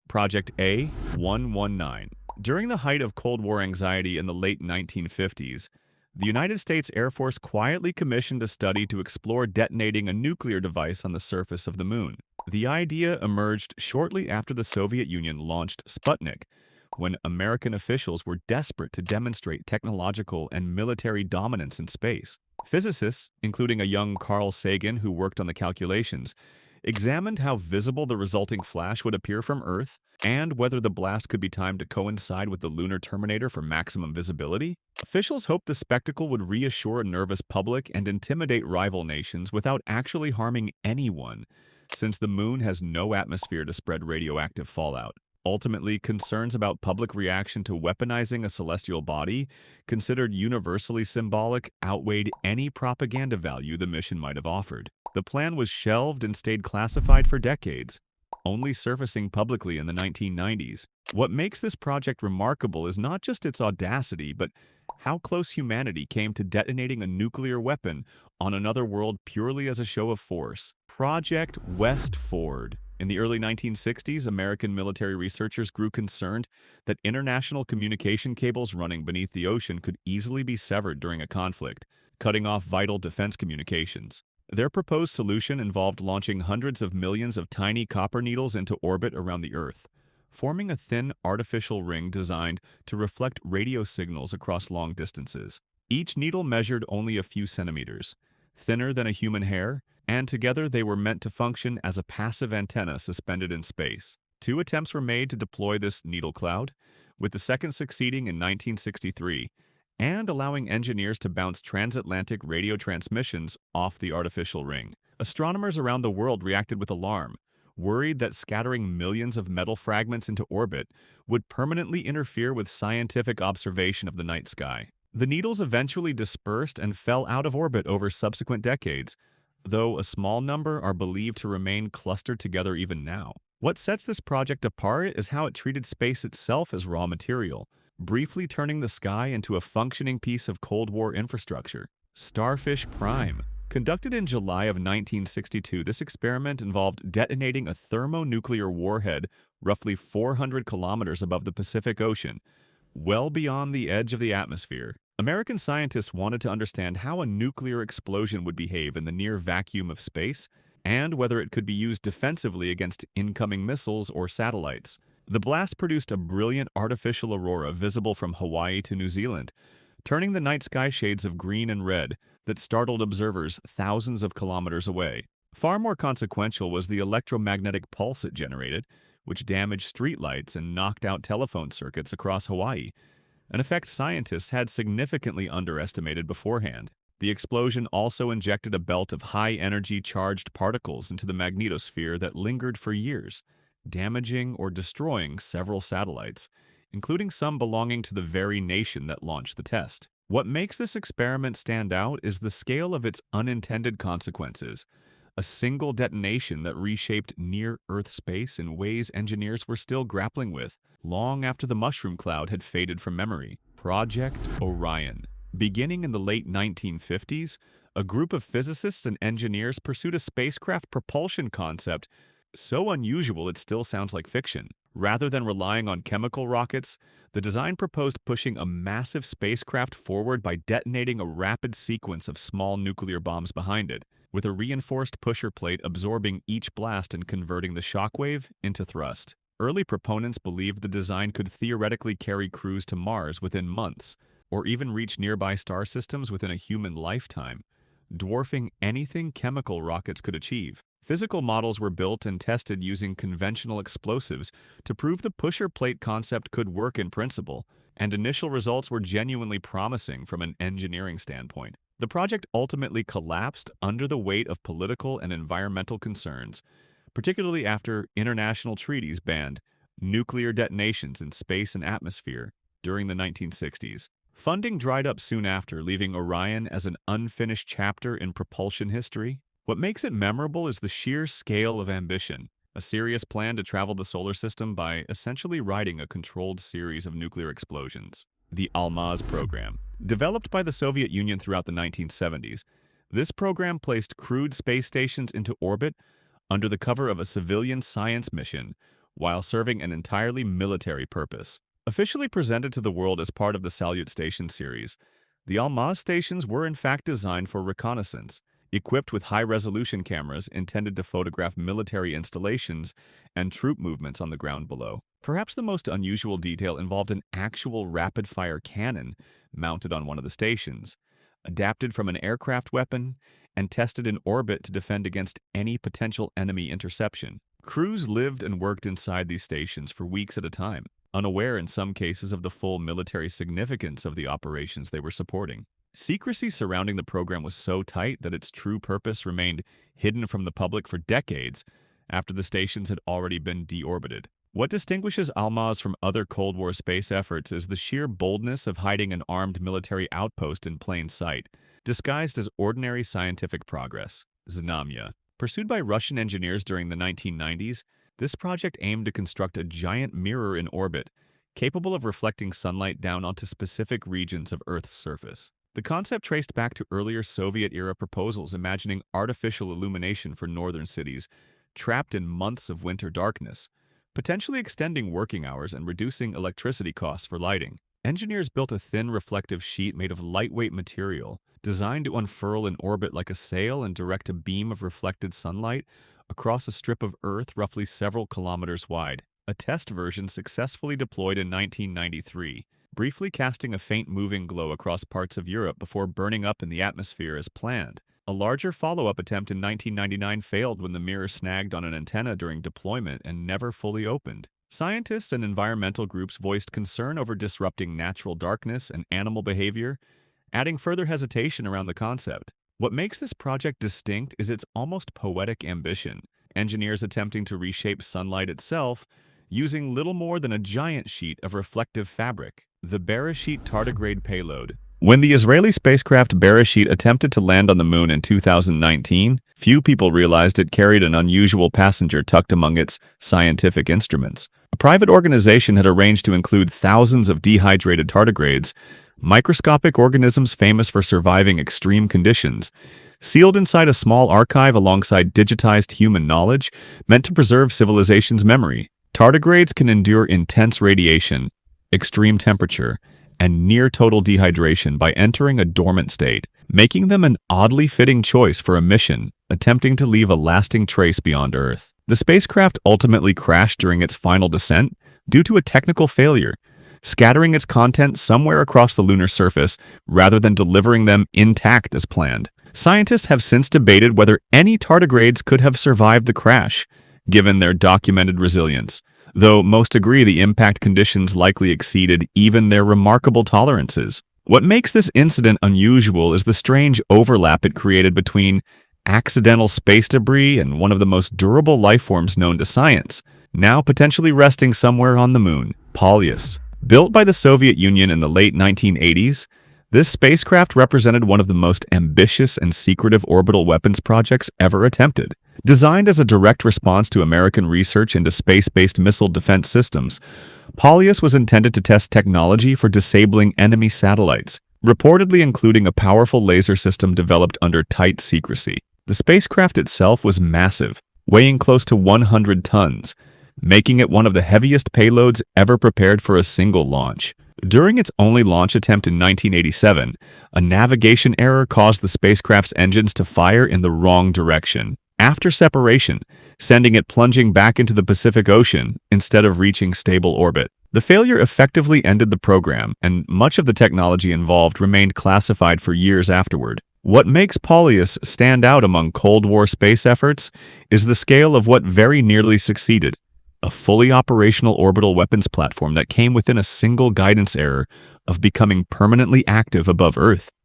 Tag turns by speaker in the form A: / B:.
A: Project A-119. During the height of Cold War anxiety in the late 1950s, the United States Air Force quietly commissioned a study to explore detonating a nuclear device on the surface of the moon. The idea emerged shortly after the Soviet Union launched Sputnik, when American officials were desperate to demonstrate technological and military dominance in space. Physicists, including a young Carl Sagan who worked on the calculations, examined how visible the resulting flash would appear from Earth and whether the blast could be timed to coincide with the lunar terminator for maximum visibility. Officials hoped the spectacle would reassure a nervous public and intimidate rival nations without actually harming anyone, since the moon has no atmosphere to spread radioactive fallout. Ultimately, concerns about public reaction to weaponizing a celestial body, considered universally symbolic, outweighed any propaganda value the mission might have offered. The plan was shelved and stayed classified for decades, only surfacing publicly in the 1990s. What makes this project remarkable is not just its audacity, but how close humanity came to detonating a nuclear weapon on another world purely as a show of force. Project West Ford. In the early 1960s, American military researchers grew concerned that international communication cables running beneath the ocean could easily be severed during a conflict, cutting off vital defense communications. Their proposed solution involved launching hundreds of millions of tiny copper needles into orbit around the Earth, forming a thin artificial ring designed to reflect radio signals across long distances. Each needle measured only a few centimeters, thinner than a human hair, and together they were meant to function as a passive antenna suspended in space. Two attempts were made to deploy this needle cloud, with the second succeeding in 1963, and allowing engineers to bounce transatlantic radio transmissions off the artificial ring. Astronomers around the world reacted with alarm, worried that scattering millions of metal fragments into orbit would permanently interfere with scientific observation of the night sky. The needles eventually dispersed and fell out of orbit over subsequent decades, though a small number are believed to remain clustered together even now. What sets this project apart is how it treated space itself as raw material, briefly turning the sky into a functioning piece of Cold War infrastructure. Starfish Prime. Conducted in July of 1962, this experiment involved detonating a thermonuclear warhead roughly 400 kilometers above the Pacific Ocean, well beyond the edge of the atmosphere. American scientists wanted to understand how a nuclear explosion would behave in the near vacuum of space, and whether it could be used defensively against incoming missiles or satellites. The blast produced a brilliant artificial aurora visible from Hawaii to New Zealand, turning the night sky shades of green and red that startled observers thousands of kilometers away. Far more consequential was the electromagnetic pulse it generated, which damaged streetlights and knocked out telephone circuits across Hawaii, an effect scientists had significantly underestimated beforehand. The explosion also injected a belt of high-energy charged particles into the magnetosphere that lingered for years, damaging or destroying several satellites, including some belonging to the very nation that launched the test. What makes this experiment stand out is the scale of its unintended consequences, a single detonation that reshaped near-Earth space in ways engineers were still grappling with, long after the mushroom cloud had faded from memory. Project Orion. Beginning in the late 1950s, a group of physicists and engineers pursued a spacecraft propulsion concept so unusual it still sounds like fiction. Rather than relying on chemical rockets, the design proposed pushing a massive spacecraft forward by detonating a rapid sequence of small nuclear bombs behind it, with a reinforced pusher plate absorbing each blast and converting the shockwave into thrust. Early proponents believed the design could theoretically carry crews to Mars within months, or even reach nearby star systems within a human lifetime, dwarfing anything chemical rockets could achieve. Physical models were built and tested using conventional explosives to prove the pusher plate concept could work in principle, and initial results were genuinely promising from an engineering standpoint. The project ultimately collapsed under the weight of political and environmental concerns, particularly after international treaties banned nuclear detonations in space and atmosphere during the 1960s. Funding dried up soon after, leaving Orion as an unfinished chapter in propulsion history. What makes it memorable is the sheer scale of ambition, a serious plan to travel the solar system by essentially riding a controlled series of nuclear explosions. The Almaz program. Developed by the Soviet Union throughout the 1970s, this program placed crewed space stations into orbit under the cover of a civilian science mission, while serving an entirely military purpose. Officially presented to the world as part of the Salyut Station series, the Almaz stations were in fact designed for reconnaissance, equipped with high-resolution cameras intended to photograph military installations and troop movements on the ground below. Perhaps the most unusual detail involved an actual rapid-fire cannon mounted on one of the stations, adapted from an aircraft weapon and tested in orbit to defend against any potential enemy interception. Crews lived and worked inside these stations for weeks at a time, unaware in some cases of the full military significance of the operations they were supporting. Secrecy surrounding the program was so tight that its true purpose remained hidden from the public for decades after the stations had already been deorbited. What distinguishes Almaz from other Cold War space efforts is the sheer boldness of hiding an armed military outpost in plain sight, disguised as ordinary scientific progress. Znamya. Pursued by Russian engineers during the 1990s, this project aimed to construct a giant mirror in orbit, capable of reflecting sunlight down onto specific regions of Earth's surface. The concept traced back to earlier Soviet-era proposals imagining artificial illumination for northern cities, trapped in months of winter darkness, potentially extending working hours and reducing electricity costs for lighting. Engineers built a thin reflective sheet made of lightweight material, designed to unfurl in orbit like a sail and direct a beam of reflected sunlight across a strip of Earth roughly several kilometers wide. A test version successfully deployed in 1993, briefly casting a faint moving glow across parts of Europe before burning up in the atmosphere as planned. A larger follow-up attempt in 1999 failed when the mirror snagged on an antenna during deployment and never fully opened. Scientists and environmental groups voiced concern over disrupting natural darkness and animal behavior, adding further hesitation around the concept. What makes this project distinct is its almost poetic ambition, engineers attempting to reshape sunlight itself using little more than a giant sheet of reflective fabric, the Bereshit tardigrade payload. When the Israeli spacecraft Bereshit attempted to land on the moon in 2019, few people realized it carried an unusual passenger tucked among its scientific instruments. A private organization had arranged to include thousands of dehydrated tardigrades, microscopic organisms famous for surviving extreme conditions, sealed inside a small archive alongside digitized human knowledge meant to preserve civilization's memory. Tardigrades can endure intense radiation, extreme temperature, and near-total dehydration by entering a dormant state, making them an oddly fitting choice for a mission attempting to leave a lasting trace beyond Earth. The spacecraft ultimately crashed during its final descent due to a technical failure, scattering its contents somewhere across the lunar surface rather than delivering them intact as planned. Scientists have since debated whether any tardigrades could have survived the crash, given their documented resilience, though most agree the impact conditions likely exceeded even their remarkable tolerances. What makes this incident unusual is the strange overlap it created between accidental space debris and one of the most durable life forms known to science, now potentially resting somewhere on the moon, Polyus. Built by the Soviet Union in the late 1980s, this spacecraft represented one of the most ambitious and secretive orbital weapons projects ever attempted. Designed as a direct response to American research into space-based missile defense systems, Polyus was intended to test technology for disabling enemy satellites, reportedly including a powerful laser system developed under tight secrecy. The spacecraft itself was massive, weighing close to 100 tons, making it one of the heaviest payloads ever prepared for a single launch. During its only launch attempt in 1987, a navigation error caused the spacecraft's engines to fire in the wrong direction. After separation, sending it plunging back into the Pacific Ocean instead of reaching stable orbit. The failure effectively ended the program, and much of the technology involved remained classified for years afterward. What makes Polyus stand out among Cold War space efforts is the scale of what very nearly succeeded: a fully operational orbital weapons platform that came within a single guidance error of becoming permanently active above Earth.